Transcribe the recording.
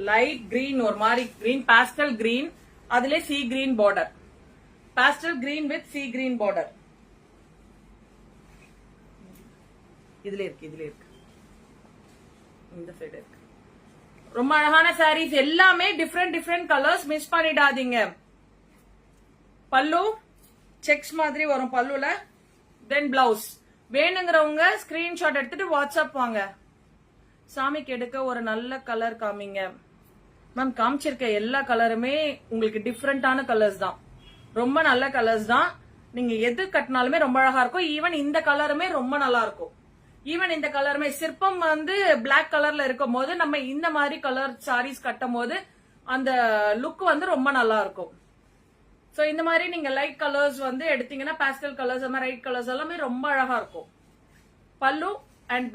light green ஒரு மாதிரி green pastel green அதுல C green border pastel green with C green border இதுல இருக்கு இந்த சைடு இருக்கு ரொம்ப அழகான சாரீஸ் எல்லாமே டிஃப்ரெண்ட் கலர்ஸ் மிஸ் பண்ணிடாதீங்க பல்லு செக்ஸ் மாதிரி வரும் பல்லுல தென் பிளவுஸ் வேணுங்கிறவங்க ஸ்கிரீன்ஷாட் எடுத்துட்டு வாட்ஸ்அப் வாங்க சாமிக்கு எடுக்க ஒரு நல்ல கலர் காமிங்க மேம் காமிச்சிருக்க எல்லா கலருமே உங்களுக்கு டிஃப்ரெண்டான கலர்ஸ் தான் ரொம்ப நல்ல கலர்ஸ் தான் நீங்க எது கட்டினாலுமே ரொம்ப அழகா இருக்கும் ஈவன் இந்த கலருமே ரொம்ப நல்லா இருக்கும் ஈவன் இந்த கலருமே சிற்பம் வந்து பிளாக் கலர்ல இருக்கும் போது நம்ம இந்த மாதிரி கலர் சாரீஸ் கட்டும் போது அந்த லுக் வந்து ரொம்ப நல்லா இருக்கும் சோ இந்த மாதிரி நீங்க லைட் கலர்ஸ் வந்து எடுத்தீங்கன்னா பாஸ்டல் கலர்ஸ் ரைட் கலர்ஸ் எல்லாமே ரொம்ப அழகா இருக்கும் பல்லு அண்ட்